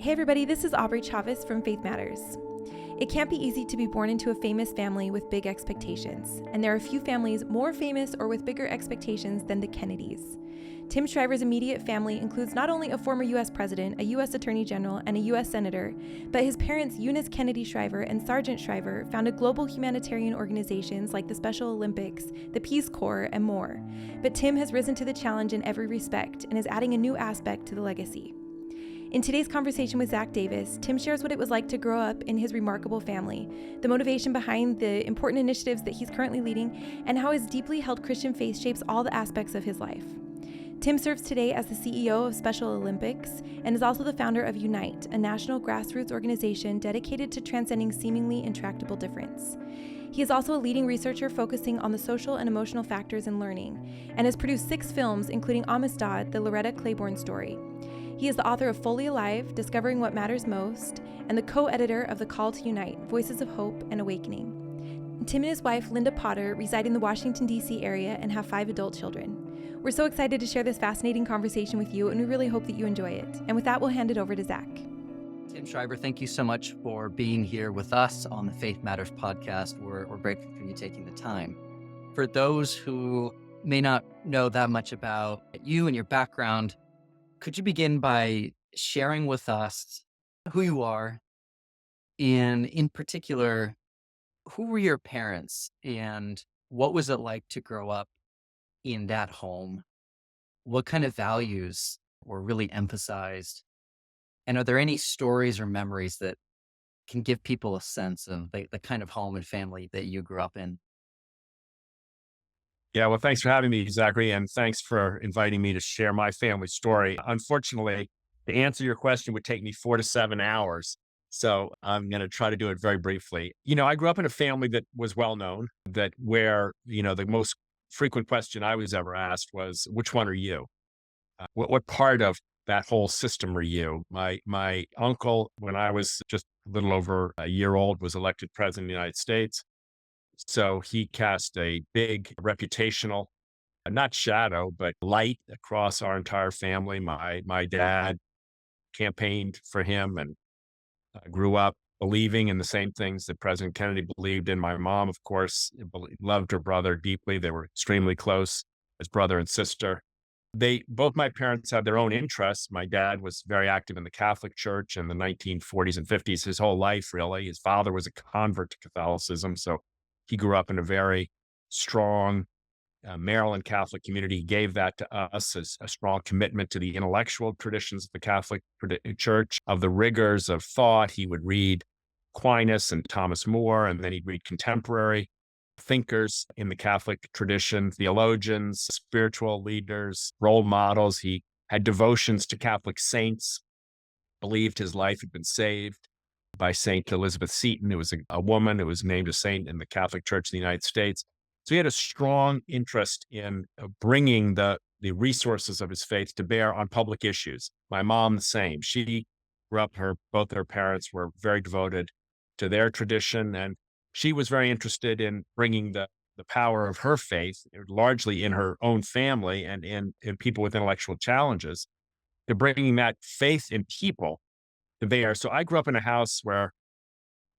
Hey everybody, this is Aubrey Chavez from Faith Matters. It can't be easy to be born into a famous family with big expectations, and there are a few families more famous or with bigger expectations than the Kennedys. Tim Shriver's immediate family includes not only a former U.S. president, a U.S. attorney general, and a U.S. senator, but his parents Eunice Kennedy Shriver and Sargent Shriver founded global humanitarian organizations like the Special Olympics, the Peace Corp, and more. But Tim has risen to the challenge in every respect and is adding a new aspect to the legacy. In today's conversation with Zach Davis, Tim shares what it was like to grow up in his remarkable family, the motivation behind the important initiatives that he's currently leading, and how his deeply held Christian faith shapes all the aspects of his life. Tim serves today as the CEO of Special Olympics and is also the founder of Unite, a national grassroots organization dedicated to transcending seemingly intractable difference. He is also a leading researcher focusing on the social and emotional factors in learning, and has produced 6 films, including Amistad, the Loretta Claiborne story. He is the author of Fully Alive, Discovering What Matters Most, and the co-editor of The Call to Unite, Voices of Hope and Awakening. Tim and his wife, Linda Potter, reside in the Washington, D.C. area and have 5 adult children. We're so excited to share this fascinating conversation with you, and we really hope that you enjoy it. And with that, we'll hand it over to Zach. Tim Shriver, thank you so much for being here with us on the Faith Matters podcast. We're grateful for you taking the time. For those who may not know that much about you and your background, could you begin by sharing with us who you are, and in particular, who were your parents and what was it like to grow up in that home? What kind of values were really emphasized? And are there any stories or memories that can give people a sense of the kind of home and family that you grew up in? Yeah, well, thanks for having me, Zachary, and thanks for inviting me to share my family story. Unfortunately, to answer your question would take me 4 to 7 hours. So I'm going to try to do it very briefly. I grew up in a family that was well known, that where, the most frequent question I was ever asked was, which one are you? What part of that whole system are you? My uncle, when I was just a little over a year old, was elected president of the United States. So he cast a big reputational, not shadow, but light across our entire family. My dad campaigned for him and grew up believing in the same things that President Kennedy believed in. My mom, of course, loved her brother deeply. They were extremely close as brother and sister. Both my parents had their own interests. My dad was very active in the Catholic Church in the 1940s and 50s, his whole life, really. His father was a convert to Catholicism, so he grew up in a very strong Maryland Catholic community. He gave that to us as a strong commitment to the intellectual traditions of the Catholic Church, of the rigors of thought. He would read Aquinas and Thomas More, and then he'd read contemporary thinkers in the Catholic tradition, theologians, spiritual leaders, role models. He had devotions to Catholic saints, believed his life had been saved by Saint Elizabeth Seton, who was a woman who was named a saint in the Catholic Church in the United States. So he had a strong interest in bringing the resources of his faith to bear on public issues. My mom, the same. She grew up, both her parents were very devoted to their tradition, and she was very interested in bringing the power of her faith, largely in her own family and in people with intellectual challenges, to bringing that faith in people to bear. So I grew up in a house where,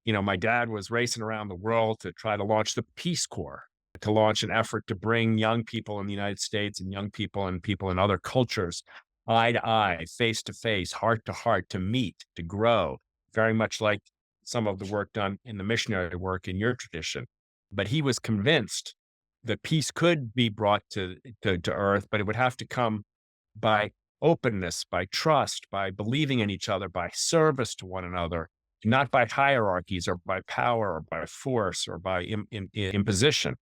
my dad was racing around the world to try to launch the Peace Corp, to launch an effort to bring young people in the United States and young people and people in other cultures eye to eye, face to face, heart to heart, to meet, to grow, very much like some of the work done in the missionary work in your tradition. But he was convinced that peace could be brought to earth, but it would have to come by openness, by trust, by believing in each other, by service to one another, not by hierarchies or by power or by force or by imposition.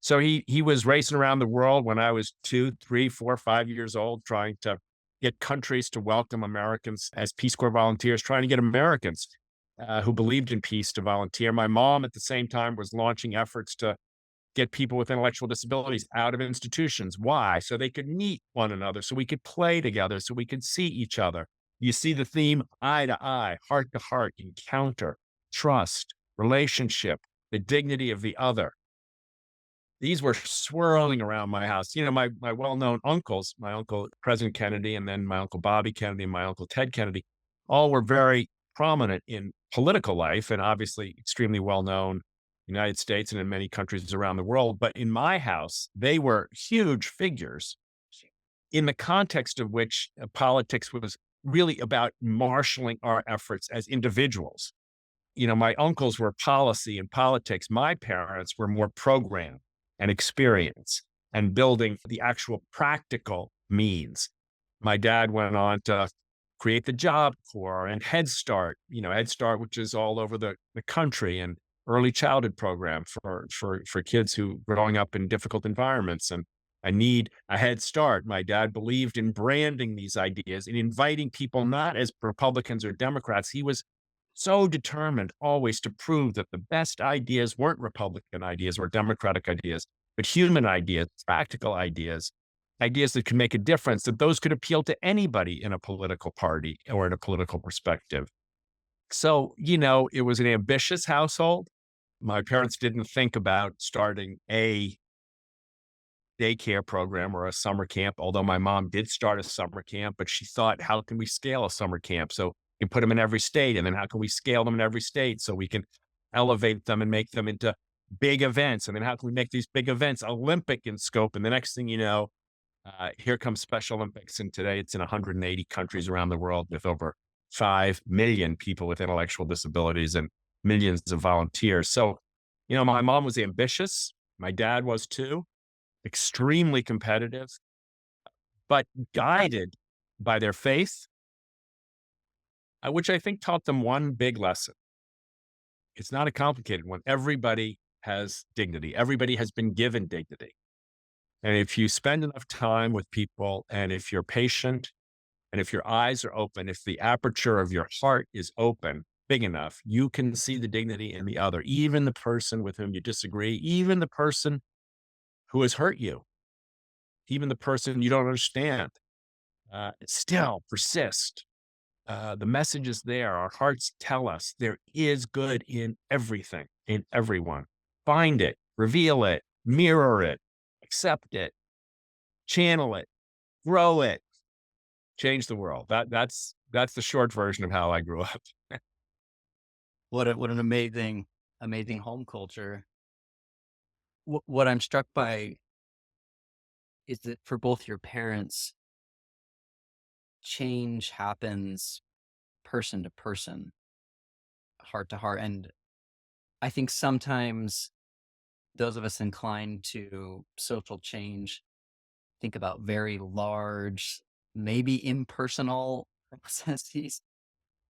So he was racing around the world when I was 2, 3, 4, 5 years old, trying to get countries to welcome Americans as Peace Corps volunteers, trying to get Americans who believed in peace to volunteer. My mom at the same time was launching efforts to get people with intellectual disabilities out of institutions. Why? So they could meet one another, so we could play together, so we could see each other. You see the theme, eye to eye, heart to heart, encounter, trust, relationship, the dignity of the other. These were swirling around my house. My well-known uncles, my uncle, President Kennedy, and then my uncle Bobby Kennedy and my uncle Ted Kennedy, all were very prominent in political life and obviously extremely well known United States and in many countries around the world. But in my house, they were huge figures in the context of which politics was really about marshaling our efforts as individuals. My uncles were policy and politics. My parents were more program and experience and building the actual practical means. My dad went on to create the Job Corps and Head Start, Head Start, which is all over the country, and early childhood program for kids who growing up in difficult environments. And I need a head start. My dad believed in branding these ideas and inviting people not as Republicans or Democrats. He was so determined always to prove that the best ideas weren't Republican ideas or Democratic ideas, but human ideas, practical ideas, ideas that could make a difference, that those could appeal to anybody in a political party or in a political perspective. So, it was an ambitious household. My parents didn't think about starting a daycare program or a summer camp, although my mom did start a summer camp, but she thought, how can we scale a summer camp? So we put them in every state. And then how can we scale them in every state so we can elevate them and make them into big events? And then how can we make these big events Olympic in scope? And the next thing you know, here comes Special Olympics. And today it's in 180 countries around the world with over 5 million people with intellectual disabilities and millions of volunteers. So, my mom was ambitious. My dad was too, extremely competitive, but guided by their faith, which I think taught them one big lesson. It's not a complicated one. Everybody has dignity. Everybody has been given dignity. And if you spend enough time with people, and if you're patient, and if your eyes are open, if the aperture of your heart is open, big enough, you can see the dignity in the other, even the person with whom you disagree, even the person who has hurt you, even the person you don't understand. Still persist. The message is there. Our hearts tell us there is good in everything, in everyone. Find it, reveal it, mirror it, accept it, channel it, grow it, change the world. That's the short version of how I grew up. What an amazing home culture. What I'm struck by is that for both your parents, change happens person to person, heart to heart. And I think sometimes those of us inclined to social change think about very large, maybe impersonal processes.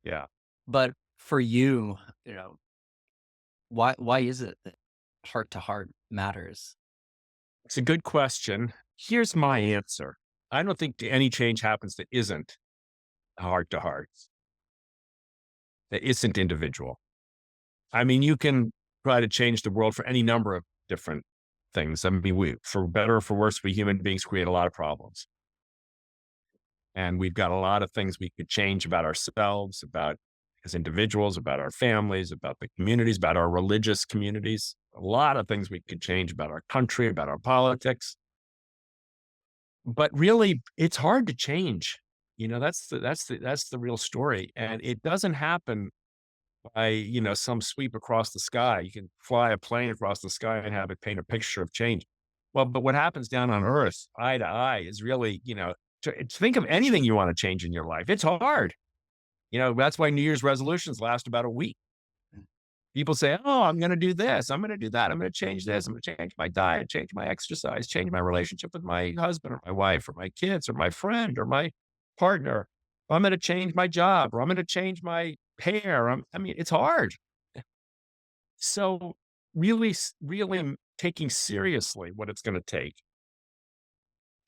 Yeah. But for you, why is it that heart to heart matters? It's a good question. Here's my answer. I don't think any change happens that isn't heart to heart, that isn't individual. I mean, you can try to change the world for any number of different things. I mean, for better or for worse, we human beings create a lot of problems. And we've got a lot of things we could change about ourselves, about as individuals, about our families, about the communities, about our religious communities. A lot of things we could change about our country, about our politics. But really, it's hard to change. That's the real story. And it doesn't happen by, some sweep across the sky. You can fly a plane across the sky and have it paint a picture of change. Well, but what happens down on earth, eye to eye, is really, to think of anything you want to change in your life. It's hard. That's why New Year's resolutions last about a week. People say, oh, I'm going to do this. I'm going to do that. I'm going to change this. I'm going to change my diet, change my exercise, change my relationship with my husband or my wife or my kids or my friend or my partner. I'm going to change my job, or I'm going to change my hair. It's hard. So really taking seriously what it's going to take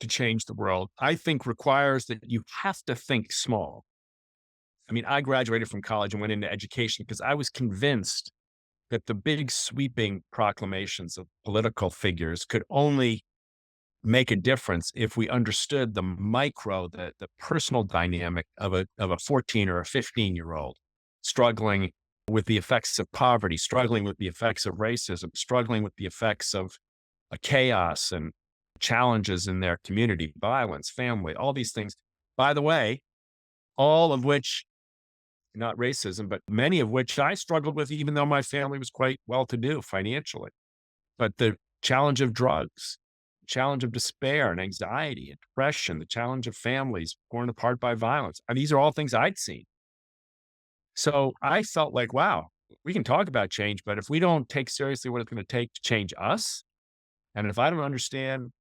to change the world, I think requires that you have to think small. I graduated from college and went into education because I was convinced that the big sweeping proclamations of political figures could only make a difference if we understood the micro, the personal dynamic of a 14 or a 15-year-old struggling with the effects of poverty, struggling with the effects of racism, struggling with the effects of a chaos and challenges in their community, violence, family, all these things. By the way, all of which not racism, but many of which I struggled with, even though my family was quite well-to-do financially. But the challenge of drugs, challenge of despair and anxiety and depression, the challenge of families torn apart by violence. And these are all things I'd seen. So I felt like, wow, we can talk about change, but if we don't take seriously what it's going to take to change us, and if I don't understand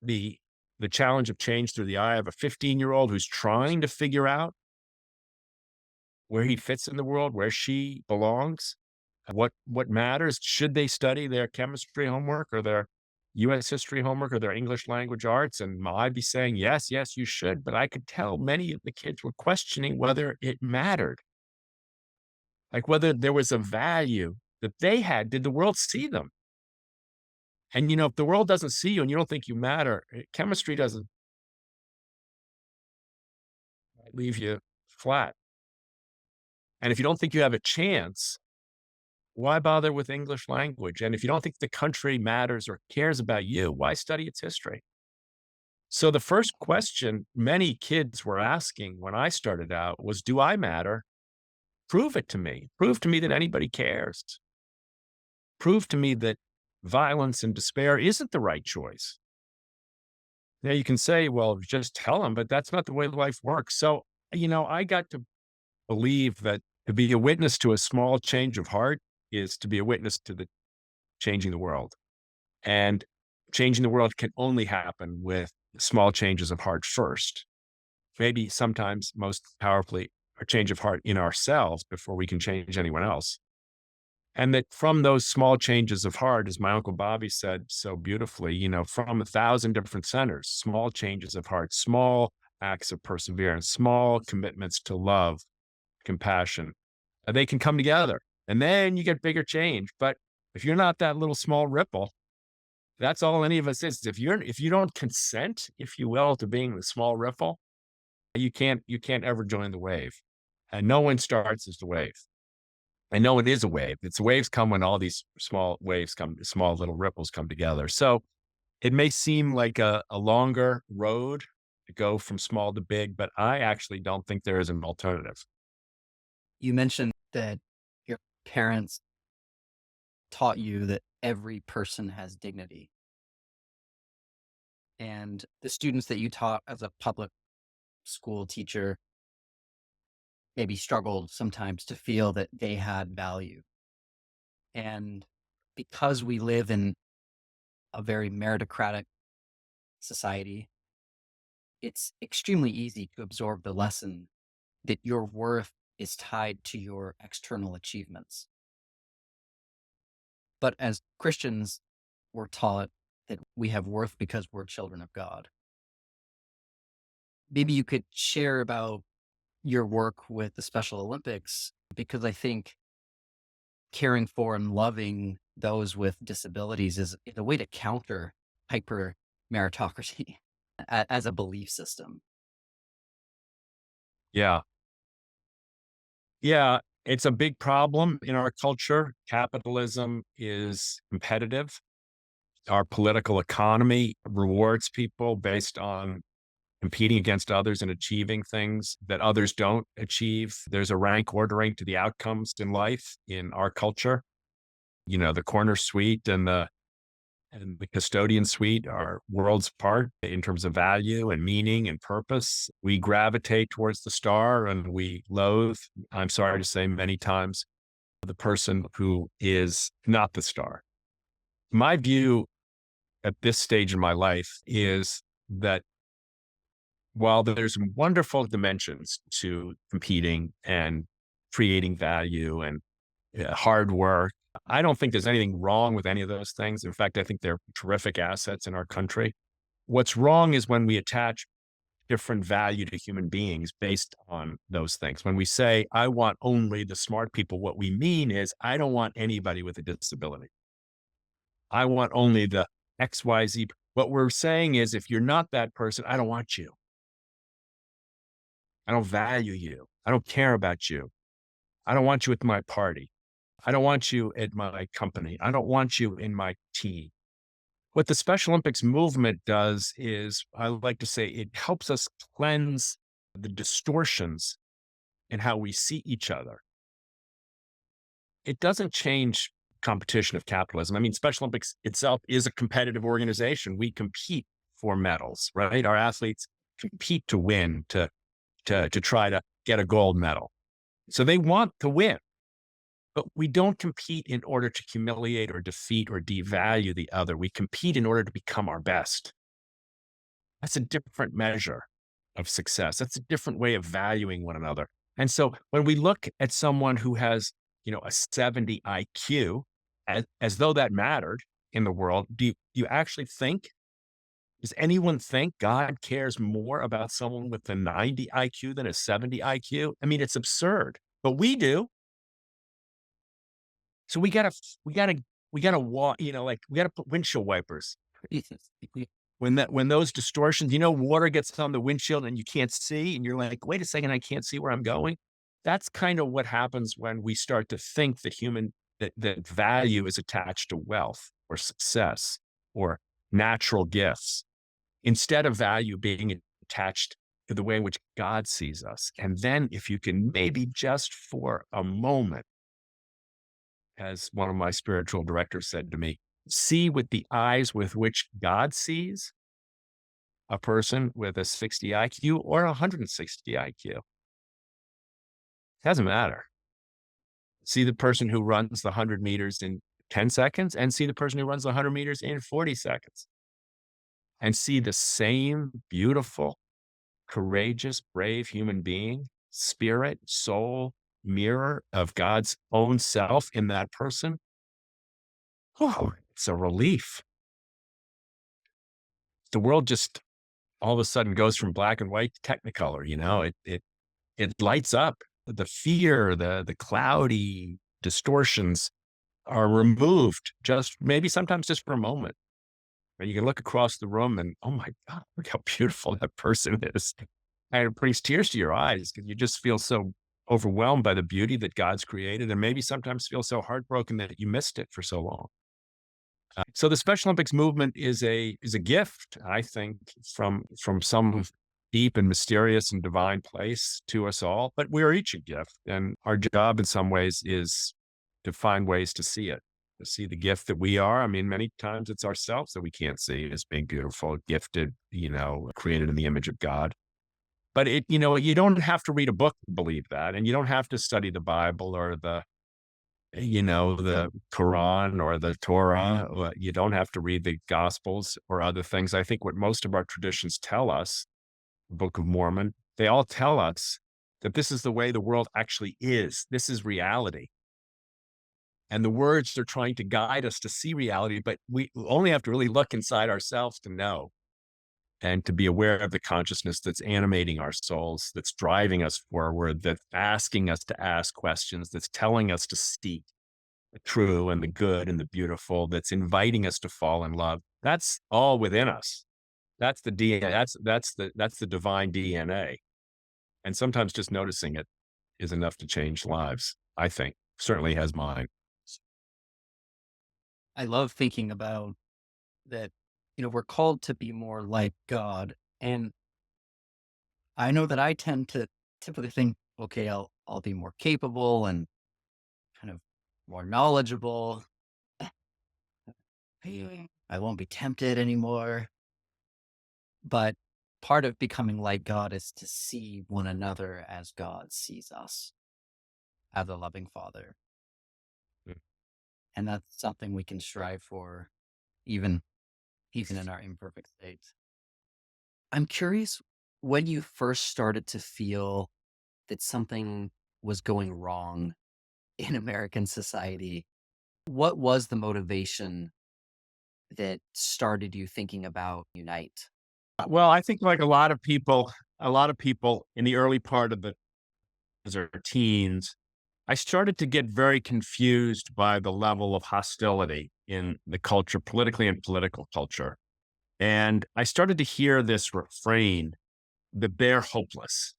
the the challenge of change through the eye of a 15-year-old who's trying to figure out where he fits in the world, where she belongs, what matters, should they study their chemistry homework or their US history homework or their English language arts? And I'd be saying, yes, yes, you should. But I could tell many of the kids were questioning whether it mattered, like whether there was a value that they had. Did the world see them? And, if the world doesn't see you and you don't think you matter, chemistry doesn't leave you flat. And if you don't think you have a chance, why bother with English language? And if you don't think the country matters or cares about you, why study its history? So the first question many kids were asking when I started out was, do I matter? Prove it to me. Prove to me that anybody cares. Prove to me that violence and despair isn't the right choice. Now you can say, well, just tell them, but that's not the way life works. So, I got to believe that to be a witness to a small change of heart is to be a witness to the changing the world. And changing the world can only happen with small changes of heart first. Maybe sometimes most powerfully, a change of heart in ourselves before we can change anyone else. And that from those small changes of heart, as my Uncle Bobby said so beautifully, from 1,000 different centers, small changes of heart, small acts of perseverance, small commitments to love, compassion, they can come together. And then you get bigger change. But if you're not that little small ripple, that's all any of us is. If you don't consent, if you will, to being the small ripple, you can't ever join the wave. And no one starts as the wave. I know it is a wave. It's waves come when all these small little ripples come together. So it may seem like a longer road to go from small to big, but I actually don't think there is an alternative. You mentioned that your parents taught you that every person has dignity. And the students that you taught as a public school teacher maybe struggled sometimes to feel that they had value. And because we live in a very meritocratic society, it's extremely easy to absorb the lesson that your worth is tied to your external achievements. But as Christians, we're taught that we have worth because we're children of God. Maybe you could share about your work with the Special Olympics, because I think caring for and loving those with disabilities is a way to counter hyper meritocracy as a belief system. Yeah. Yeah. It's a big problem in our culture. Capitalism is competitive. Our political economy rewards people based on competing against others and achieving things that others don't achieve. There's a rank ordering to the outcomes in life in our culture. The corner suite and the custodian suite are worlds apart in terms of value and meaning and purpose. We gravitate towards the star and we loathe, I'm sorry to say many times, the person who is not the star. My view at this stage in my life is that while there's wonderful dimensions to competing and creating value and hard work, I don't think there's anything wrong with any of those things. In fact, I think they're terrific assets in our country. What's wrong is when we attach different value to human beings based on those things. When we say, I want only the smart people, what we mean is, I don't want anybody with a disability. I want only the XYZ. What we're saying is, if you're not that person, I don't want you. I don't value you. I don't care about you. I don't want you at my party. I don't want you at my company. I don't want you in my team. What the Special Olympics movement does is, I like to say, it helps us cleanse the distortions and how we see each other, it doesn't change competition of capitalism. I mean, Special Olympics itself is a competitive organization. We compete for medals, right? Our athletes compete to win, to try to get a gold medal. So they want to win, but we don't compete in order to humiliate or defeat or devalue the other. We compete in order to become our best. That's a different measure of success. That's a different way of valuing one another. And so when we look at someone who has, a 70 IQ, as though that mattered in the world, do you actually think, does anyone think God cares more about someone with a 90 IQ than a 70 IQ? I mean, it's absurd, but we do. So we gotta walk, like we gotta put windshield wipers. When those distortions, water gets on the windshield and you can't see, and you're like, wait a second, I can't see where I'm going. That's kind of what happens when we start to think that value is attached to wealth or success or natural gifts, instead of value being attached to the way in which God sees us. And then if you can maybe just for a moment, as one of my spiritual directors said to me, see with the eyes with which God sees a person with a 60 IQ or 160 IQ. Doesn't matter. See the person who runs the 100 meters in 10 seconds and see the person who runs the 100 meters in 40 seconds. And see the same beautiful, courageous, brave human being, spirit, soul, mirror of God's own self in that person. Oh, it's a relief. The world just all of a sudden goes from black and white to technicolor, it lights up. The fear, the cloudy distortions are removed, just maybe sometimes just for a moment. And you can look across the room and, oh my God, look how beautiful that person is. And it brings tears to your eyes because you just feel so overwhelmed by the beauty that God's created, and maybe sometimes feel so heartbroken that you missed it for so long. So the Special Olympics movement is a gift, I think, from some deep and mysterious and divine place to us all. But we are each a gift, and our job in some ways is to find ways to see it, to see the gift that we are. I mean, many times it's ourselves that we can't see as being beautiful, gifted, created in the image of God. But you don't have to read a book to believe that, and you don't have to study the Bible or the Quran or the Torah. You don't have to read the Gospels or other things. I think what most of our traditions tell us, the Book of Mormon, they all tell us that this is the way the world actually is. This is reality. And the words are trying to guide us to see reality, but we only have to really look inside ourselves to know and to be aware of the consciousness that's animating our souls, that's driving us forward, that's asking us to ask questions, that's telling us to seek the true and the good and the beautiful, that's inviting us to fall in love. That's all within us. That's the DNA. That's the divine DNA. And sometimes just noticing it is enough to change lives, I think. Certainly has mine. I love thinking about that, we're called to be more like God. And I know that I tend to typically think, okay, I'll be more capable and kind of more knowledgeable. I won't be tempted anymore. But part of becoming like God is to see one another as God sees us, as a loving Father. Mm. And that's something we can strive for, even in our imperfect state. I'm curious, when you first started to feel that something was going wrong in American society, what was the motivation that started you thinking about Unite? Well, I think like a lot of people in the early part of their teens, I started to get very confused by the level of hostility in the culture, politically and political culture. And I started to hear this refrain, the bare hopeless.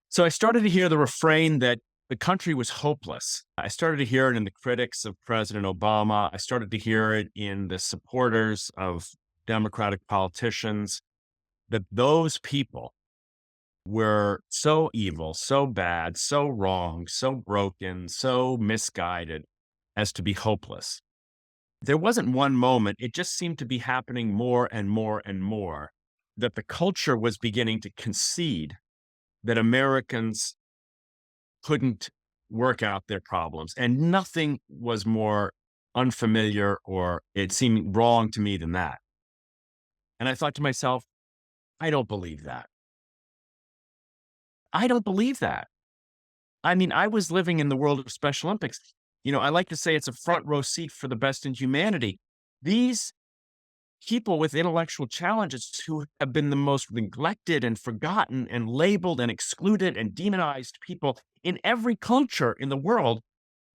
So I started to hear the refrain that the country was hopeless. I started to hear it in the critics of President Obama. I started to hear it in the supporters of Democratic politicians, that those people were so evil, so bad, so wrong, so broken, so misguided as to be hopeless. There wasn't one moment, it just seemed to be happening more and more and more, that the culture was beginning to concede that Americans couldn't work out their problems. And nothing was more unfamiliar or it seemed wrong to me than that. And I thought to myself, I don't believe that. I don't believe that. I mean, I was living in the world of Special Olympics. I like to say it's a front row seat for the best in humanity. These people with intellectual challenges who have been the most neglected and forgotten and labeled and excluded and demonized people in every culture in the world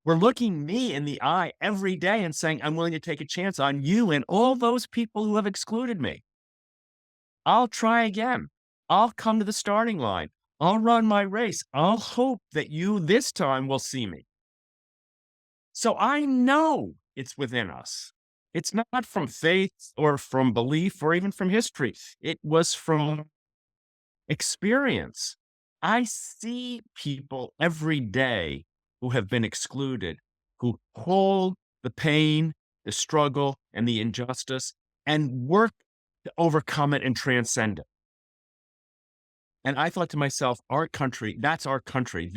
were looking me in the eye every day and saying, I'm willing to take a chance on you and all those people who have excluded me. I'll try again. I'll come to the starting line. I'll run my race. I'll hope that you this time will see me. So I know it's within us. It's not from faith or from belief or even from history. It was from experience. I see people every day who have been excluded, who hold the pain, the struggle, and the injustice and work to overcome it and transcend it. And I thought to myself, our country, that's our country.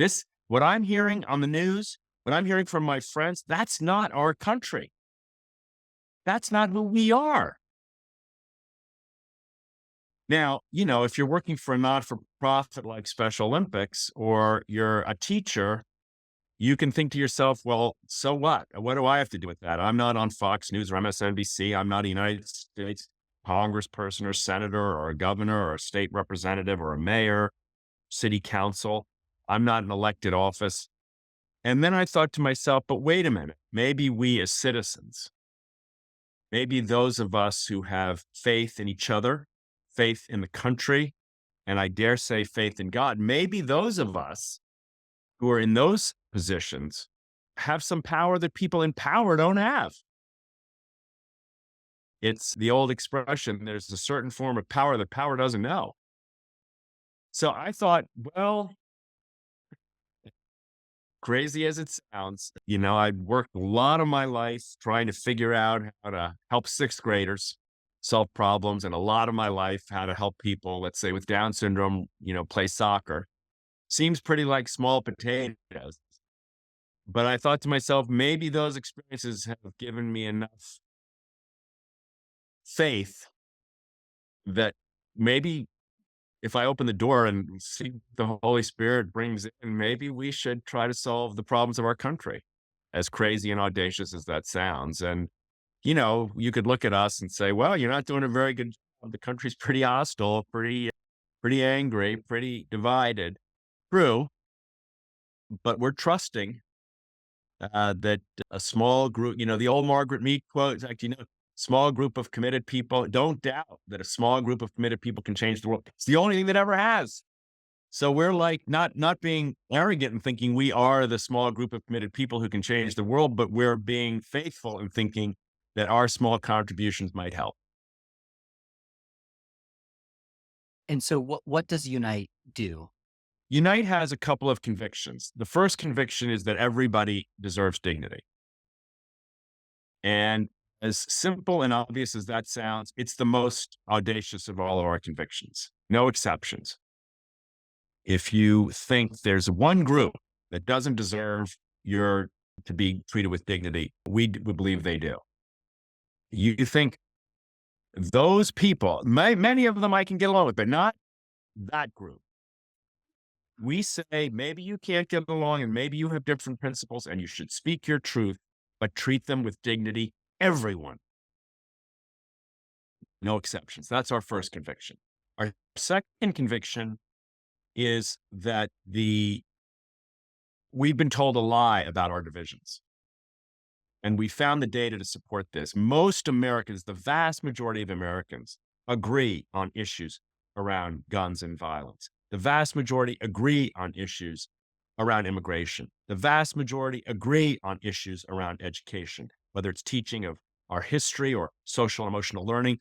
What I'm hearing on the news, what I'm hearing from my friends, that's not our country. That's not who we are. Now, if you're working for a not-for-profit like Special Olympics or you're a teacher, you can think to yourself, well, so what? What do I have to do with that? I'm not on Fox News or MSNBC. I'm not a United States congressperson or senator or a governor or a state representative or a mayor, city council. I'm not an elected office. And then I thought to myself, but wait a minute, maybe we as citizens, maybe those of us who have faith in each other, faith in the country, and I dare say faith in God, maybe those of us who are in those positions have some power that people in power don't have. It's the old expression, there's a certain form of power that power doesn't know. So I thought, well, crazy as it sounds, I'd worked a lot of my life trying to figure out how to help sixth graders solve problems, and a lot of my life how to help people, let's say with Down syndrome, play soccer. Seems pretty like small potatoes. But I thought to myself, maybe those experiences have given me enough faith that maybe if I open the door and see the Holy Spirit brings in, maybe we should try to solve the problems of our country, as crazy and audacious as that sounds. And, you could look at us and say, well, you're not doing a very good job. The country's pretty hostile, pretty angry, pretty divided. True. But we're trusting that a small group, the old Margaret Mead quote, in fact, small group of committed people, don't doubt that a small group of committed people can change the world. It's the only thing that ever has. So we're like not being arrogant and thinking we are the small group of committed people who can change the world, but we're being faithful in thinking that our small contributions might help. And so what does Unite do? Unite has a couple of convictions. The first conviction is that everybody deserves dignity. And as simple and obvious as that sounds, it's the most audacious of all of our convictions. No exceptions. If you think there's one group that doesn't deserve to be treated with dignity, we believe they do. You think those people, many of them I can get along with, but not that group. We say, maybe you can't get along and maybe you have different principles and you should speak your truth, but treat them with dignity. Everyone. No exceptions. That's our first conviction. Our second conviction is that we've been told a lie about our divisions. And we found the data to support this. Most Americans, the vast majority of Americans, agree on issues around guns and violence. The vast majority agree on issues around immigration. The vast majority agree on issues around education, whether it's teaching of our history or social emotional learning.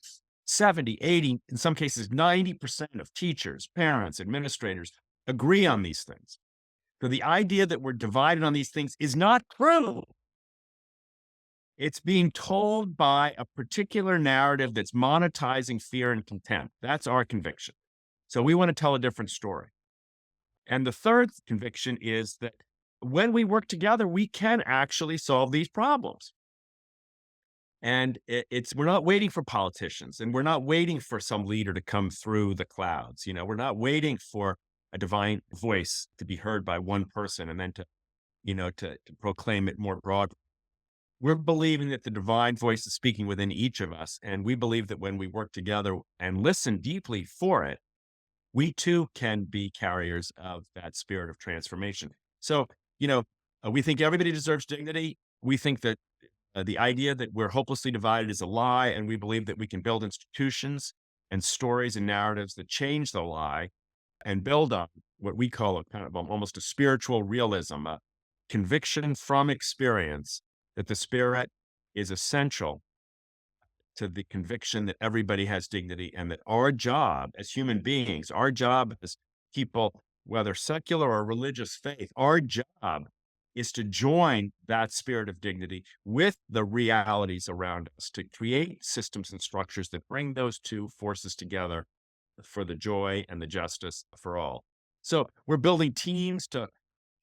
70, 80, in some cases, 90% of teachers, parents, administrators agree on these things. So the idea that we're divided on these things is not true. It's being told by a particular narrative that's monetizing fear and contempt. That's our conviction. So we want to tell a different story. And the third conviction is that when we work together, we can actually solve these problems. And we're not waiting for politicians, and we're not waiting for some leader to come through the clouds. We're not waiting for a divine voice to be heard by one person and then to proclaim it more broadly. We're believing that the divine voice is speaking within each of us. And we believe that when we work together and listen deeply for it, we too can be carriers of that spirit of transformation. So, we think everybody deserves dignity. We think that the idea that we're hopelessly divided is a lie. And we believe that we can build institutions and stories and narratives that change the lie and build on what we call a kind of almost a spiritual realism, a conviction from experience that the spirit is essential to the conviction that everybody has dignity, and that our job as human beings, our job as people, whether secular or religious faith, our job is to join that spirit of dignity with the realities around us, to create systems and structures that bring those two forces together for the joy and the justice for all. So we're building teams to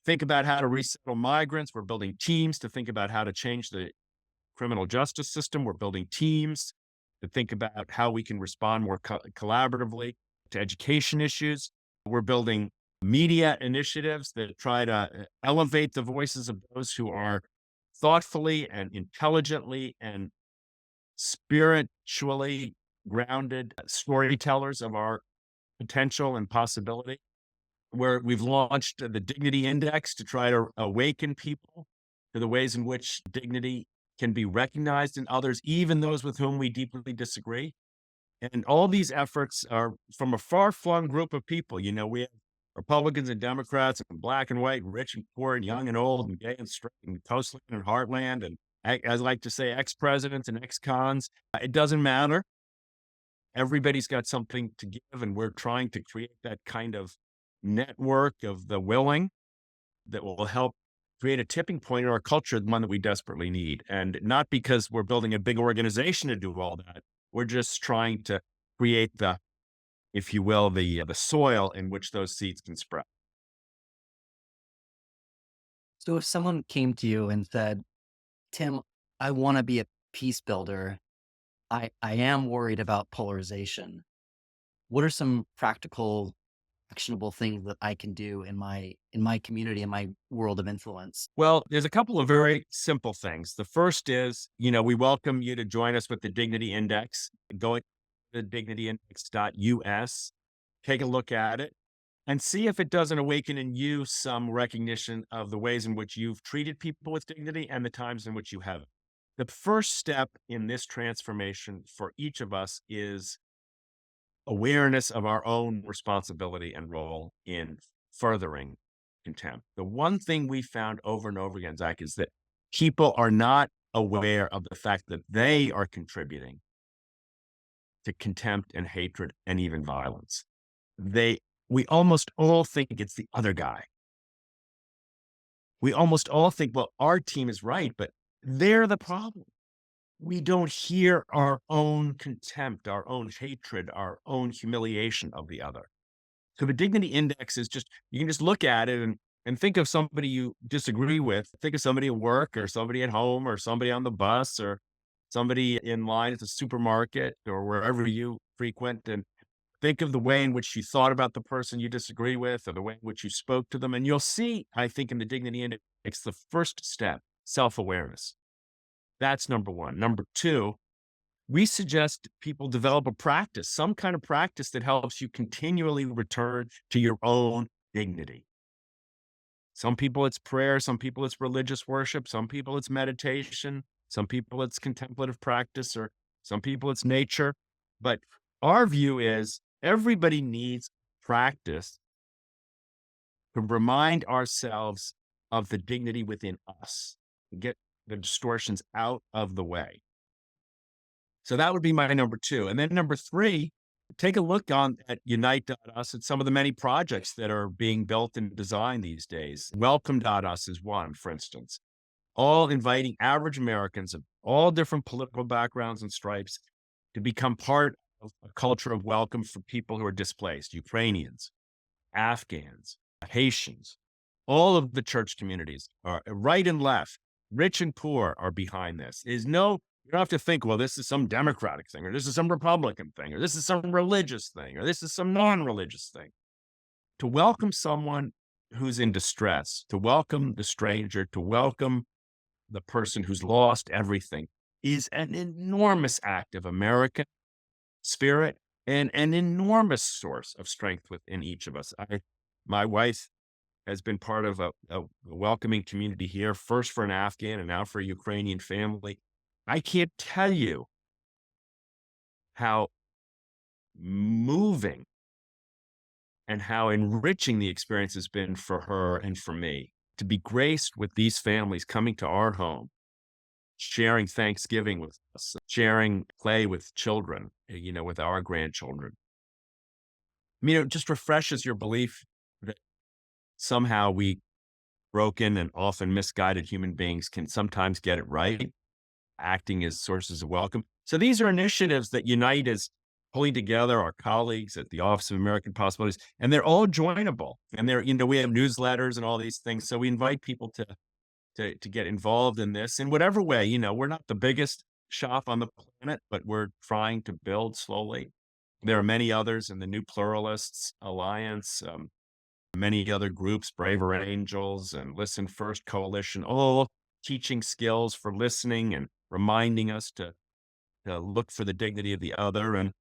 think about how to resettle migrants. We're building teams to think about how to change the criminal justice system. We're building teams to think about how we can respond more collaboratively to education issues. We're building media initiatives that try to elevate the voices of those who are thoughtfully and intelligently and spiritually grounded storytellers of our potential and possibility. Where we've launched the Dignity Index to try to awaken people to the ways in which dignity can be recognized in others, even those with whom we deeply disagree. And all these efforts are from a far-flung group of people. We have Republicans and Democrats, and black and white, rich and poor, and young and old, and gay and straight, and coastland and heartland, and as I like to say, ex-presidents and ex-cons. It doesn't matter. Everybody's got something to give, and we're trying to create that kind of network of the willing that will help create a tipping point in our culture, the one that we desperately need. And not because we're building a big organization to do all that. We're just trying to create the, if you will, the soil in which those seeds can sprout. So if someone came to you and said, Tim, I want to be a peace builder. I am worried about polarization. What are some practical, actionable things that I can do in my community, in my world of influence? Well, there's a couple of very simple things. The first is, we welcome you to join us with the Dignity Index. Go to dignityindex.us, take a look at it, and see if it doesn't awaken in you some recognition of the ways in which you've treated people with dignity and the times in which you haven't. The first step in this transformation for each of us is awareness of our own responsibility and role in furthering contempt. The one thing we found over and over again, Zach, is that people are not aware of the fact that they are contributing to contempt and hatred and even violence. We almost all think it's the other guy. We almost all think, well, our team is right, but they're the problem. We don't hear our own contempt, our own hatred, our own humiliation of the other. So the Dignity Index is just, you can just look at it and think of somebody you disagree with. Think of somebody at work, or somebody at home, or somebody on the bus, or somebody in line at the supermarket, or wherever you frequent, and think of the way in which you thought about the person you disagree with, or the way in which you spoke to them. And you'll see, I think, in the Dignity Index, it's the first step, self-awareness. That's number one. Number two, we suggest people develop a practice, some kind of practice that helps you continually return to your own dignity. Some people it's prayer, some people it's religious worship, some people it's meditation, some people it's contemplative practice, or some people it's nature. But our view is everybody needs practice to remind ourselves of the dignity within us, get the distortions out of the way. So that would be my number two. And then number three, take a look at Unite.us and some of the many projects that are being built and designed these days. Welcome.us is one, for instance, all inviting average Americans of all different political backgrounds and stripes to become part of a culture of welcome for people who are displaced, Ukrainians, Afghans, Haitians. All of the church communities are right and left, rich and poor are behind this. You don't have to think, well, this is some Democratic thing, or this is some Republican thing, or this is some religious thing, or this is some non-religious thing. To welcome someone who's in distress, to welcome the stranger, to welcome the person who's lost everything is an enormous act of American spirit and an enormous source of strength within each of us. My wife has been part of a welcoming community here, first for an Afghan and now for a Ukrainian family. I can't tell you how moving and how enriching the experience has been for her and for me to be graced with these families coming to our home, sharing Thanksgiving with us, sharing play with children, with our grandchildren. I mean, it just refreshes your belief that somehow we broken and often misguided human beings can sometimes get it right, acting as sources of welcome. So these are initiatives that Unite is pulling together our colleagues at the Office of American Possibilities, and they're all joinable. And we have newsletters and all these things. So we invite people to get involved in this in whatever way. We're not the biggest shop on the planet, but we're trying to build slowly. There are many others in the New Pluralists Alliance, many other groups, Braver Angels and Listen First Coalition, all teaching skills for listening and reminding us to look for the dignity of the other.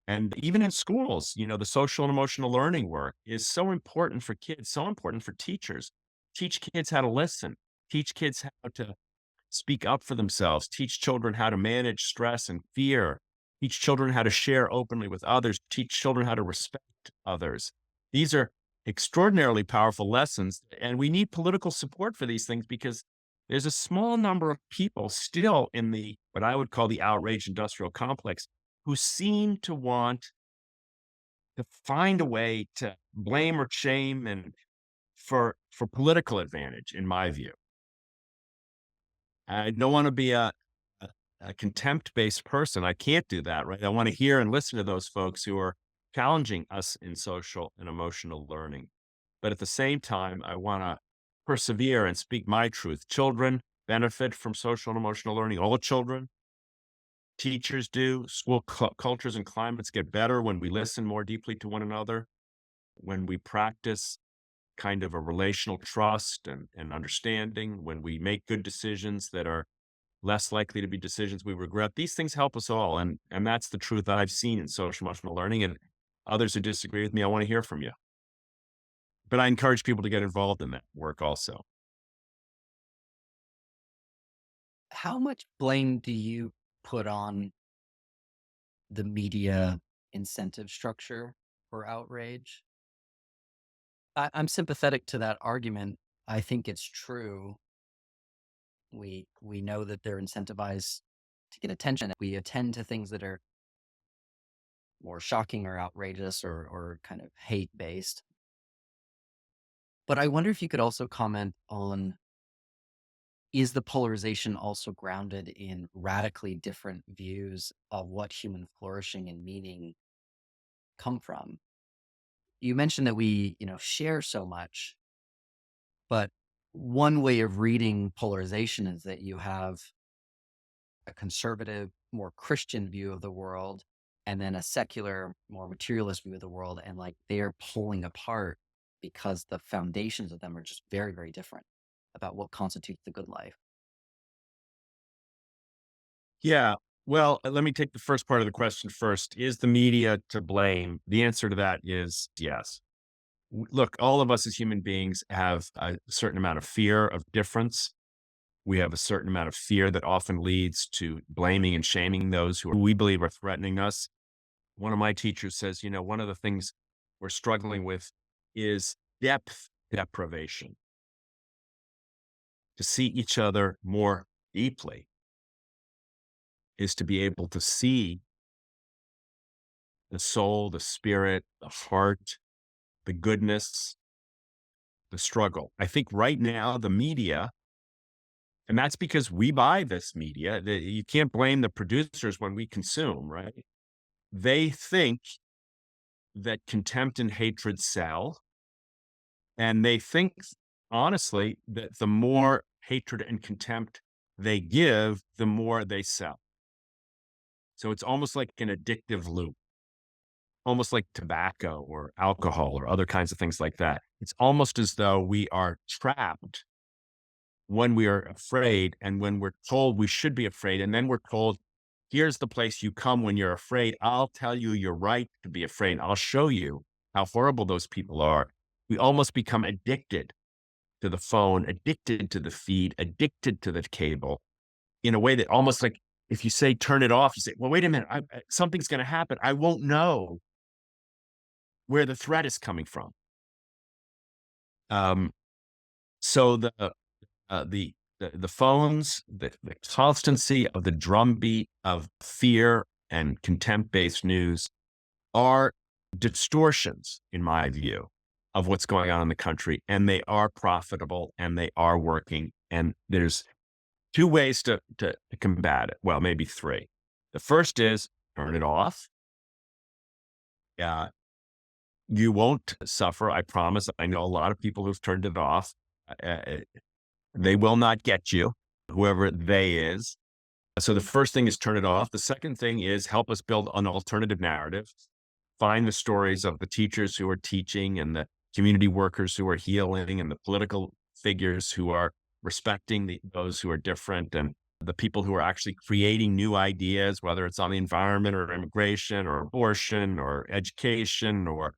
And even in schools, the social and emotional learning work is so important for kids, so important for teachers. Teach kids how to listen, teach kids how to speak up for themselves, teach children how to manage stress and fear, teach children how to share openly with others, teach children how to respect others. These are extraordinarily powerful lessons, and we need political support for these things because there's a small number of people still in what I would call the outrage industrial complex who seem to want to find a way to blame or shame and for political advantage, in my view. I don't want to be a contempt-based person. I can't do that, right? I want to hear and listen to those folks who are challenging us in social and emotional learning. But at the same time, I want to persevere and speak my truth. Children benefit from social and emotional learning. All children, teachers do. School cultures and climates get better when we listen more deeply to one another, when we practice kind of a relational trust and understanding, when we make good decisions that are less likely to be decisions we regret. These things help us all. And that's the truth that I've seen in social emotional learning. And others who disagree with me, I want to hear from you. But I encourage people to get involved in that work also. How much blame do you put on the media incentive structure for outrage? I'm sympathetic to that argument. I think it's true. We know that they're incentivized to get attention. We attend to things that are more shocking or outrageous or kind of hate-based. But I wonder if you could also comment on, is the polarization also grounded in radically different views of what human flourishing and meaning come from? You mentioned that we, share so much, but one way of reading polarization is that you have a conservative, more Christian view of the world, and then a secular, more materialist view of the world. And like they are pulling apart because the foundations of them are just very, very different about what constitutes the good life. Yeah. Well, let me take the first part of the question first. Is the media to blame? The answer to that is yes. Look, all of us as human beings have a certain amount of fear of difference. We have a certain amount of fear that often leads to blaming and shaming those who we believe are threatening us. One of my teachers says, one of the things we're struggling with is depth deprivation, to see each other more deeply. is to be able to see the soul, the spirit, the heart, the goodness, the struggle. I think right now the media, and that's because we buy this media, you can't blame the producers when we consume, right? They think that contempt and hatred sell. And they think, honestly, that the more hatred and contempt they give, the more they sell. So it's almost like an addictive loop, almost like tobacco or alcohol or other kinds of things like that. It's almost as though we are trapped when we are afraid and when we're told we should be afraid. And then we're told, here's the place you come when you're afraid. I'll tell you you're right to be afraid. I'll show you how horrible those people are. We almost become addicted to the phone, addicted to the feed, addicted to the cable in a way that almost like if you say, turn it off, you say, well, wait a minute, something's going to happen. I won't know where the threat is coming from. So the phones, the constancy of the drumbeat of fear and contempt-based news are distortions, in my view, of what's going on in the country. And they are profitable and they are working. And there's two ways to combat it. Well, maybe three. The first is turn it off. You won't suffer, I promise. I know a lot of people who've turned it off. They will not get you, whoever they is. So the first thing is turn it off. The second thing is help us build an alternative narrative. Find the stories of the teachers who are teaching and the community workers who are healing and the political figures who are respecting those who are different and the people who are actually creating new ideas, whether it's on the environment or immigration or abortion or education or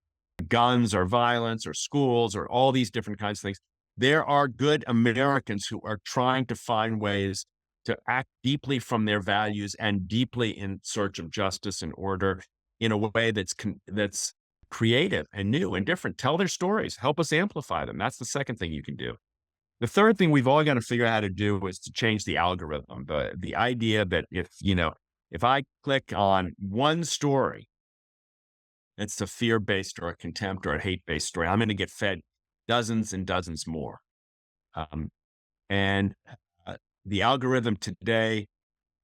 guns or violence or schools or all these different kinds of things. There are good Americans who are trying to find ways to act deeply from their values and deeply in search of justice and order in a way that's creative and new and different. Tell their stories. Help us amplify them. That's the second thing you can do. The third thing we've all got to figure out how to do is to change the algorithm. The idea that if I click on one story, it's a fear-based or a contempt or a hate-based story, I'm going to get fed dozens and dozens more. And the algorithm today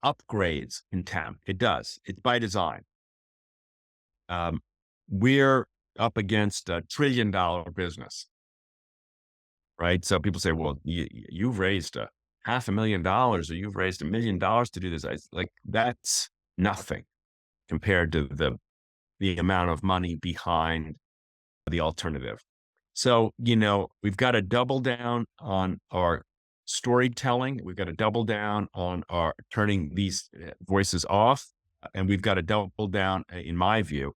upgrades contempt. It does. It's by design. We're up against $1 trillion business, right? So people say, well, you've raised $500,000 or you've raised $1 million to do this. That's nothing compared to the amount of money behind the alternative. So, we've got to double down on our storytelling. We've got to double down on our turning these voices off. And we've got to double down, in my view,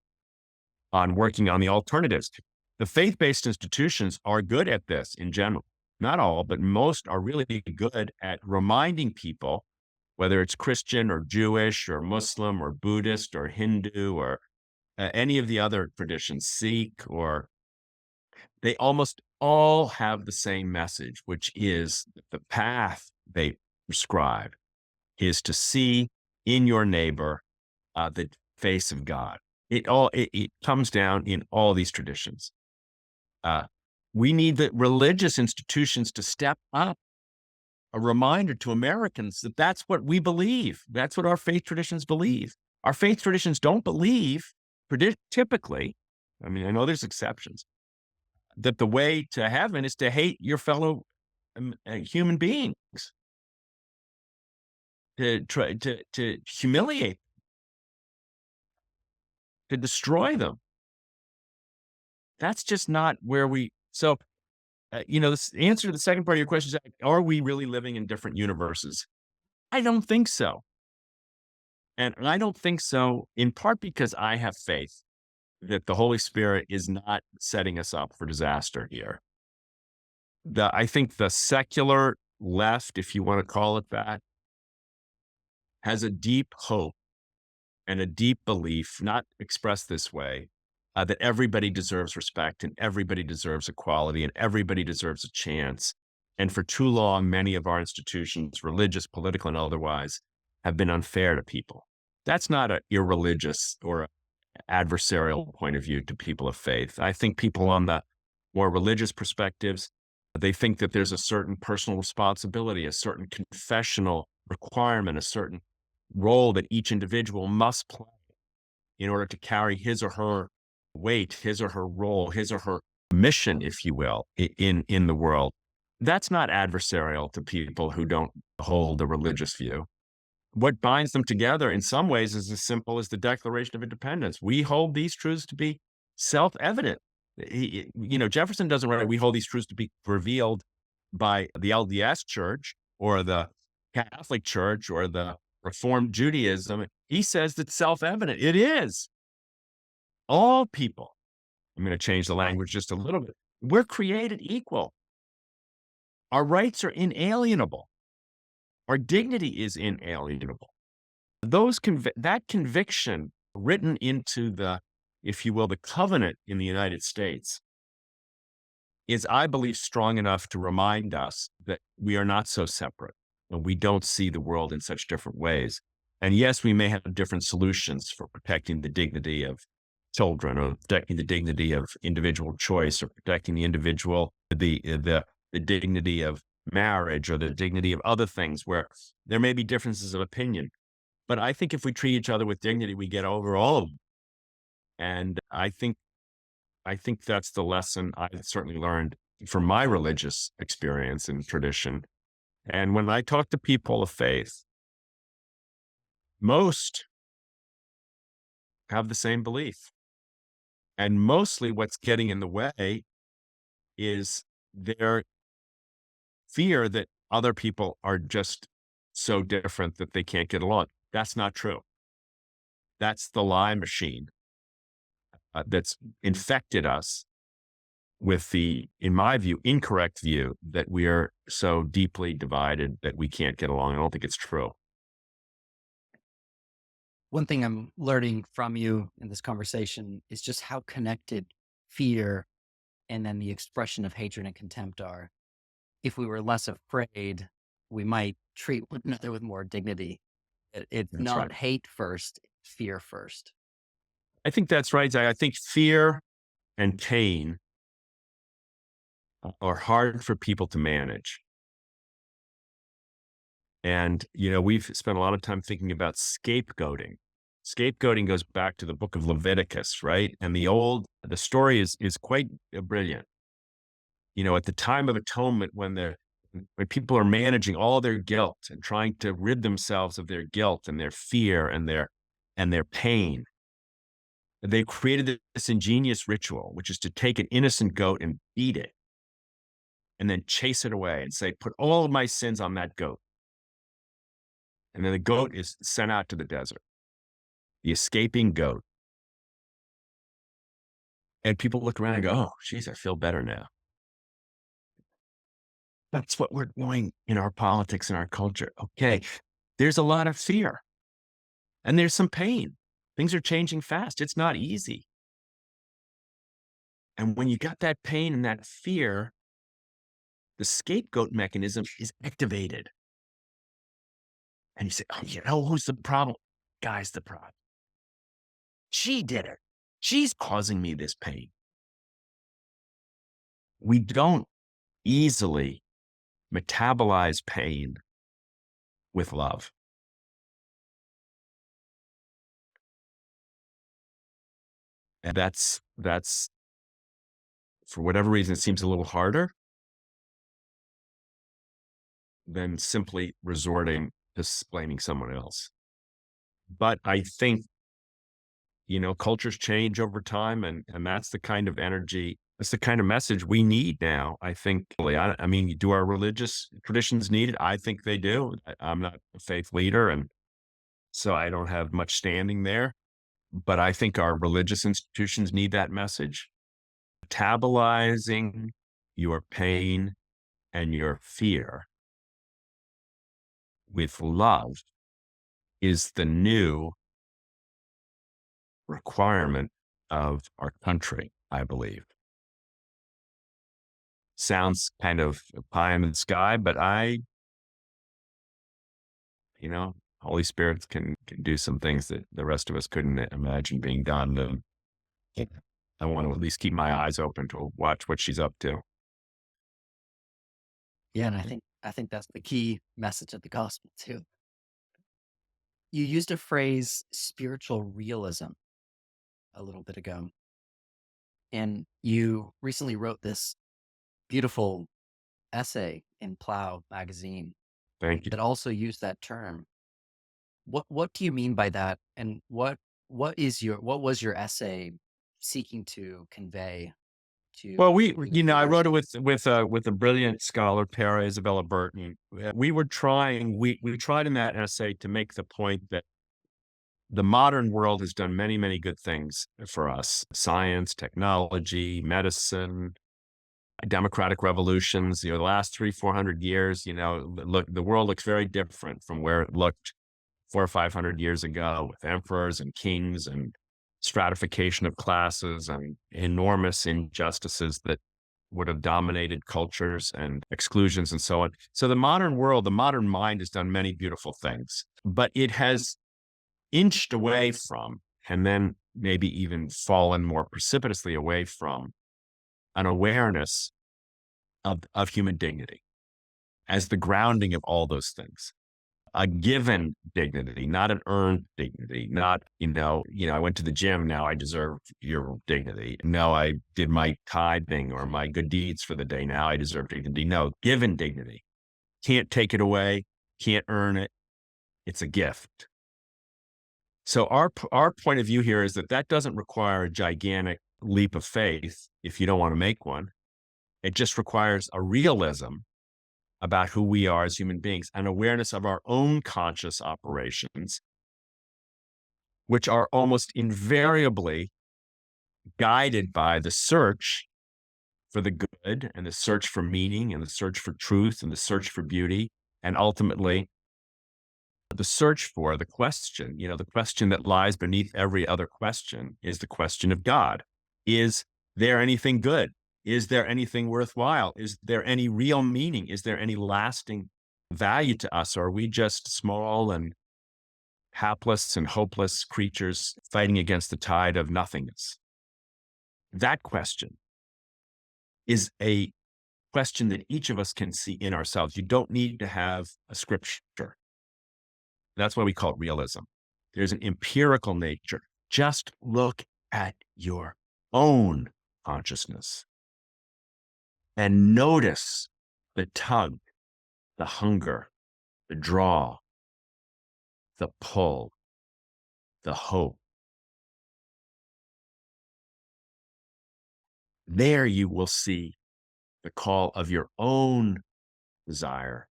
on working on the alternatives. The faith-based institutions are good at this in general. Not all, but most are really good at reminding people, whether it's Christian or Jewish or Muslim or Buddhist or Hindu or any of the other traditions, Sikh, or they almost all have the same message, which is the path they prescribe is to see in your neighbor the face of God. It comes down in all these traditions. We need the religious institutions to step up, a reminder to Americans that that's what we believe. That's what our faith traditions believe. Our faith traditions don't believe, typically, I mean, I know there's exceptions, that the way to heaven is to hate your fellow human beings, to try to humiliate, to destroy them. That's just not where we. So, the answer to the second part of your question is: are we really living in different universes? I don't think so, and I don't think so in part because I have faith that the Holy Spirit is not setting us up for disaster here. I think the secular left, if you want to call it that, has a deep hope and a deep belief, not expressed this way, that everybody deserves respect and everybody deserves equality and everybody deserves a chance. And for too long, many of our institutions, religious, political, and otherwise, have been unfair to people. That's not an irreligious or adversarial point of view to people of faith. I think people on the more religious perspectives, they think that there's a certain personal responsibility, a certain confessional requirement, a certain role that each individual must play in order to carry his or her weight, his or her role, his or her mission, if you will, in the world. That's not adversarial to people who don't hold a religious view. What binds them together in some ways is as simple as the Declaration of Independence. We hold these truths to be self-evident. Jefferson doesn't write, we hold these truths to be revealed by the LDS Church or the Catholic Church or the Reformed Judaism. He says it's self-evident. It is. All people, I'm going to change the language just a little bit. We're created equal. Our rights are inalienable. Our dignity is inalienable. That conviction written into the, if you will, the covenant in the United States is, I believe, strong enough to remind us that we are not so separate and we don't see the world in such different ways. And yes, we may have different solutions for protecting the dignity of children or protecting the dignity of individual choice or protecting the individual, the dignity of marriage or the dignity of other things where there may be differences of opinion. But I think if we treat each other with dignity, we get over all of them. And I think that's the lesson I certainly learned from my religious experience and tradition. And when I talk to people of faith, most have the same belief. And mostly what's getting in the way is their fear that other people are just so different that they can't get along. That's not true. That's the lie machine that's infected us with the, in my view, incorrect view that we are so deeply divided that we can't get along. I don't think it's true. One thing I'm learning from you in this conversation is just how connected fear and then the expression of hatred and contempt are. If we were less afraid, we might treat one another with more dignity. It's That's not right. hate first, fear first. I think that's right. I think fear and pain are hard for people to manage. And, we've spent a lot of time thinking about scapegoating. Scapegoating goes back to the book of Leviticus, right? And the story is quite brilliant. At the time of atonement, when people are managing all their guilt and trying to rid themselves of their guilt and their fear and their pain, they created this ingenious ritual, which is to take an innocent goat and beat it and then chase it away and say, put all of my sins on that goat. And then the goat is sent out to the desert, the escaping goat. And people look around and go, oh, geez, I feel better now. That's what we're doing in our politics and our culture. Okay, there's a lot of fear and there's some pain. Things are changing fast. It's not easy. And when you got that pain and that fear, the scapegoat mechanism is activated. And you say, oh, who's the problem? Guy's the problem. She did it. She's causing me this pain. We don't easily metabolize pain with love. And that's for whatever reason, it seems a little harder than simply resorting to blaming someone else. But I think, cultures change over time, and that's the kind of energy, that's the kind of message we need now. I think, I mean, do our religious traditions need it? I think they do. I'm not a faith leader, and so I don't have much standing there. But I think our religious institutions need that message. Metabolizing your pain and your fear with love is the new requirement of our country, I believe. Sounds kind of pie in the sky, but I Holy Spirit can do some things that the rest of us couldn't imagine being done. And I want to at least keep my eyes open to watch what she's up to. Yeah, and I think that's the key message of the gospel too. You used a phrase, spiritual realism, a little bit ago, and you recently wrote this beautiful essay in Plow magazine Thank you. that also used that term. What do you mean by that, and what was your essay seeking to convey to Well, the I wrote it readers? with a brilliant scholar, Para Isabella Burton. We tried in that essay to make the point that the modern world has done many, many good things for us: science, technology, medicine, democratic revolutions. The last 300-400 years, look, the world looks very different from where it looked 400 or 500 years ago, with emperors and kings and stratification of classes and enormous injustices that would have dominated cultures and exclusions and so on. So the modern world, the modern mind has done many beautiful things, but it has inched away from, and then maybe even fallen more precipitously away from, an awareness of human dignity as the grounding of all those things. A given dignity, not an earned dignity, not, I went to the gym, now I deserve your dignity. No, I did my tithing or my good deeds for the day, now I deserve dignity. No, given dignity. Can't take it away, can't earn it. It's a gift. So our point of view here is that doesn't require a gigantic leap of faith if you don't want to make one. It just requires a realism about who we are as human beings, an awareness of our own conscious operations, which are almost invariably guided by the search for the good and the search for meaning and the search for truth and the search for beauty, and ultimately the search for the question, the question that lies beneath every other question is the question of God. Is there anything good? Is there anything worthwhile? Is there any real meaning? Is there any lasting value to us? Or are we just small and hapless and hopeless creatures fighting against the tide of nothingness? That question is a question that each of us can see in ourselves. You don't need to have a scripture. That's why we call it realism. There's an empirical nature. Just look at your own consciousness and notice the tug, the hunger, the draw, the pull, the hope. There you will see the call of your own desire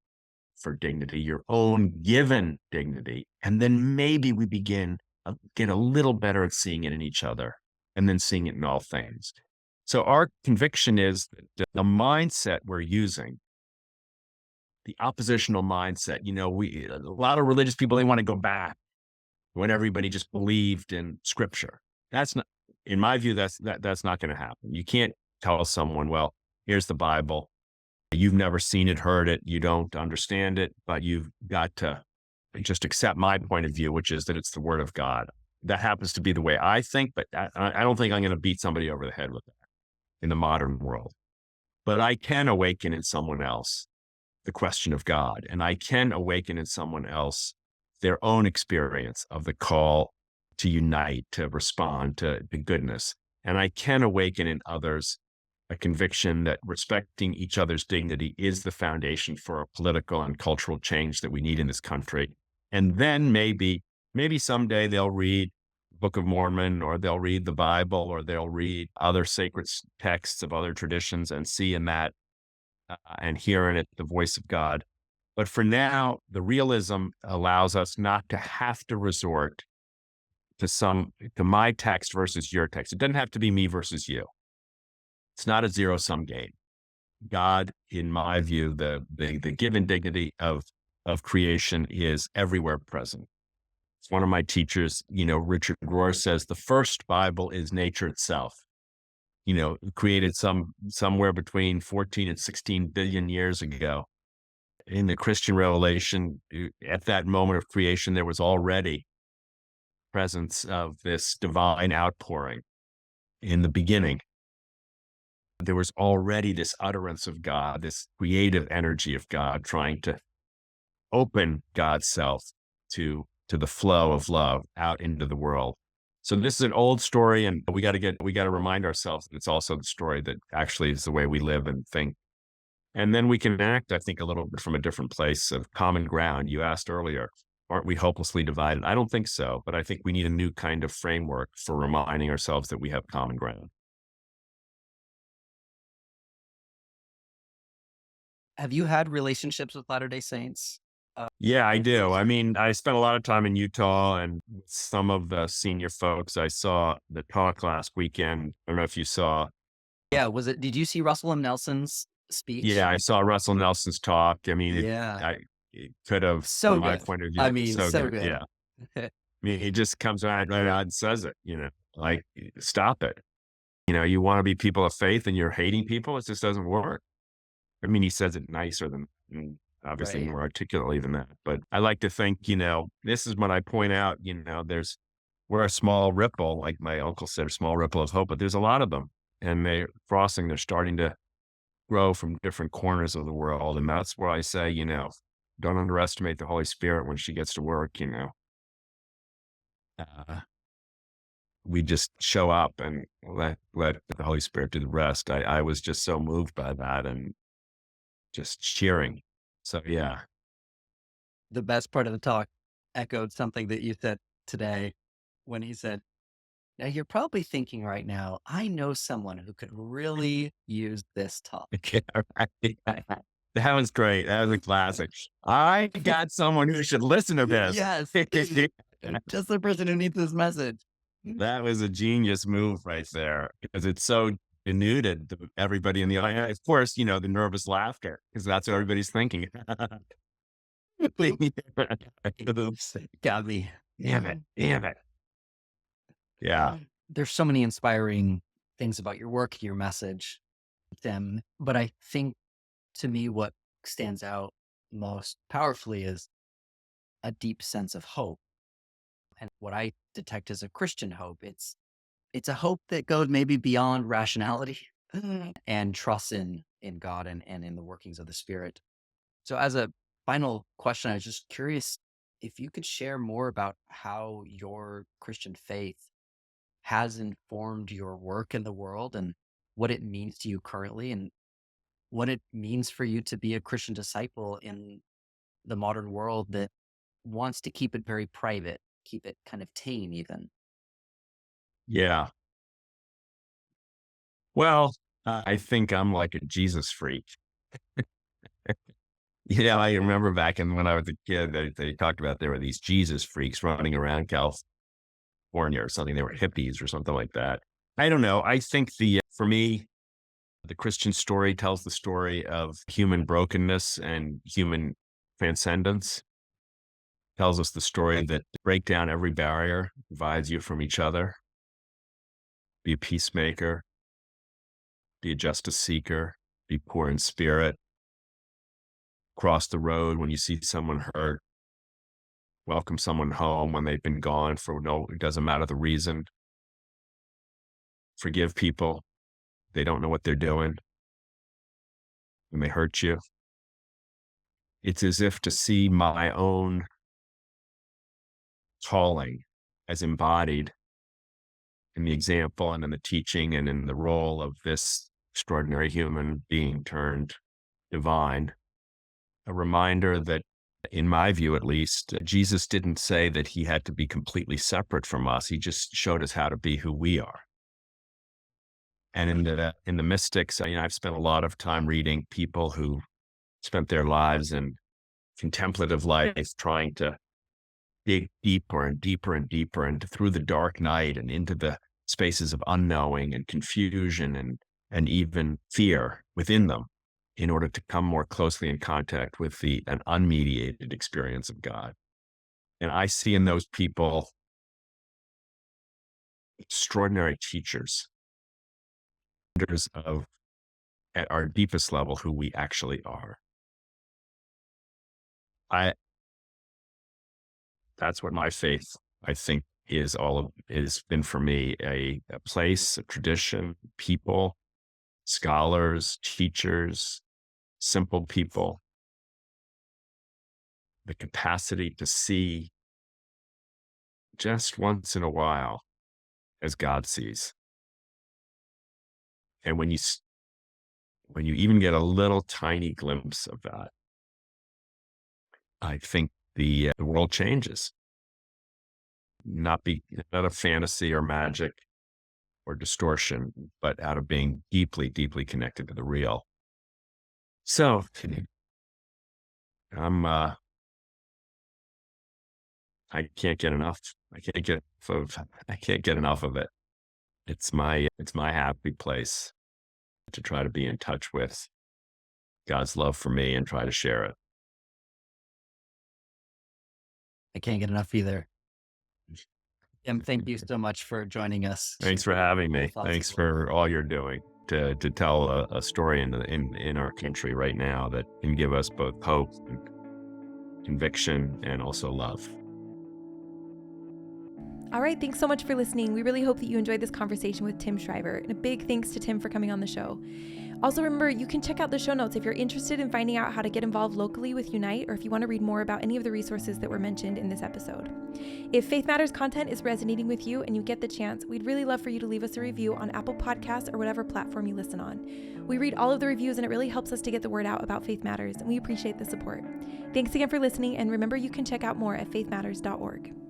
for dignity, your own given dignity. And then maybe we get a little better at seeing it in each other and then seeing it in all things. So our conviction is that the mindset we're using, the oppositional mindset, a lot of religious people, they want to go back when everybody just believed in scripture. That's not, in my view, that's not going to happen. You can't tell someone, well, here's the Bible. You've never seen it, heard it. You don't understand it, but you've got to just accept my point of view, which is that it's the word of God. That happens to be the way I think, but I don't think I'm going to beat somebody over the head with that in the modern world. But I can awaken in someone else the question of God, and I can awaken in someone else their own experience of the call to unite, to respond to the goodness. And I can awaken in others a conviction that respecting each other's dignity is the foundation for a political and cultural change that we need in this country. And then maybe someday they'll read Book of Mormon, or they'll read the Bible, or they'll read other sacred texts of other traditions and see in that and hear in it the voice of God. But for now, the realism allows us not to have to resort to my text versus your text. It doesn't have to be me versus you. It's not a zero-sum game. God, in my view, the given dignity of creation is everywhere present. It's one of my teachers, Richard Rohr, says the first Bible is nature itself. Created somewhere between 14 and 16 billion years ago. in the Christian revelation, at that moment of creation, there was already presence of this divine outpouring in the beginning. There was already this utterance of God, this creative energy of God trying to open God's self to the flow of love out into the world. So this is an old story, and we got to remind ourselves that it's also the story that actually is the way we live and think. And then we can act, I think, a little bit from a different place of common ground. You asked earlier, aren't we hopelessly divided? I don't think so, but I think we need a new kind of framework for reminding ourselves that we have common ground. Have you had relationships with Latter-day Saints? Yeah, I do. I mean, I spent a lot of time in Utah, and with some of the senior folks. I saw the talk last weekend. I don't know if you saw. Yeah, did you see Russell M. Nelson's speech? Yeah, I saw Russell Nelson's talk. I mean, Yeah. it could have, So from my good. point of view, I mean, so so good. good. Yeah. I mean, he just comes right out and says it, like, stop it. You want to be people of faith and you're hating people. It just doesn't work. I mean, he says it nicer than, obviously Right. more articulately than that. But I like to think, this is when I point out, we're a small ripple, like my uncle said, a small ripple of hope, but there's a lot of them, and they're starting to grow from different corners of the world. And that's where I say, don't underestimate the Holy Spirit when she gets to work. Uh, we just show up and let the Holy Spirit do the rest. I was just so moved by that and just cheering. So yeah. The best part of the talk echoed something that you said today when he said, now you're probably thinking right now, I know someone who could really use this talk. Yeah, right. That was great. That was a classic. I got someone who should listen to this. Yes. Just the person who needs this message. That was a genius move right there, because it's so denuded to everybody in the audience. Of course, the nervous laughter, because that's what everybody's thinking. Oops, got me. Damn it. Yeah. There's so many inspiring things about your work, your message, but I think to me, what stands out most powerfully is a deep sense of hope. And what I detect as a Christian hope, it's a hope that goes maybe beyond rationality and trust in God and in the workings of the Spirit. So as a final question, I was just curious if you could share more about how your Christian faith has informed your work in the world and what it means to you currently and what it means for you to be a Christian disciple in the modern world that wants to keep it very private, keep it kind of tame even. Yeah. Well, I think I'm like a Jesus freak. I remember back when I was a kid, they talked about there were these Jesus freaks running around California or something. They were hippies or something like that. I don't know. I think for me, the Christian story tells the story of human brokenness and human transcendence. Tells us the story that break down every barrier, divides you from each other. Be a peacemaker, be a justice seeker, be poor in spirit. Cross the road when you see someone hurt. Welcome someone home when they've been gone it doesn't matter the reason. Forgive people. They don't know what they're doing when they hurt you. It's as if to see my own calling as embodied in the example and in the teaching and in the role of this extraordinary human being turned divine. A reminder that, in my view at least, Jesus didn't say that he had to be completely separate from us. He just showed us how to be who we are. And in the mystics, I've spent a lot of time reading people who spent their lives in contemplative life, trying to dig deeper and deeper and deeper into through the dark night and into the spaces of unknowing and confusion and even fear within them, in order to come more closely in contact with an unmediated experience of God. And I see in those people extraordinary teachers of, at our deepest level, who we actually are. I that's what my faith, I think, has been for me, a place, a tradition, people, scholars, teachers, simple people, the capacity to see just once in a while as God sees. And when you even get a little tiny glimpse of that, I think the world changes. Not a fantasy or magic or distortion, but out of being deeply, deeply connected to the real. So I can't get enough. I can't get enough of it. It's my happy place to try to be in touch with God's love for me and try to share it. I can't get enough either. Tim, thank you so much for joining us. Thanks for having me. Thanks for all you're doing to tell a story in our country right now that can give us both hope and conviction and also love. All right, thanks so much for listening. We really hope that you enjoyed this conversation with Tim Shriver, and a big thanks to Tim for coming on the show. Also, remember, you can check out the show notes if you're interested in finding out how to get involved locally with Unite, or if you want to read more about any of the resources that were mentioned in this episode. If Faith Matters content is resonating with you and you get the chance, we'd really love for you to leave us a review on Apple Podcasts or whatever platform you listen on. We read all of the reviews, and it really helps us to get the word out about Faith Matters, and we appreciate the support. Thanks again for listening, and remember, you can check out more at faithmatters.org.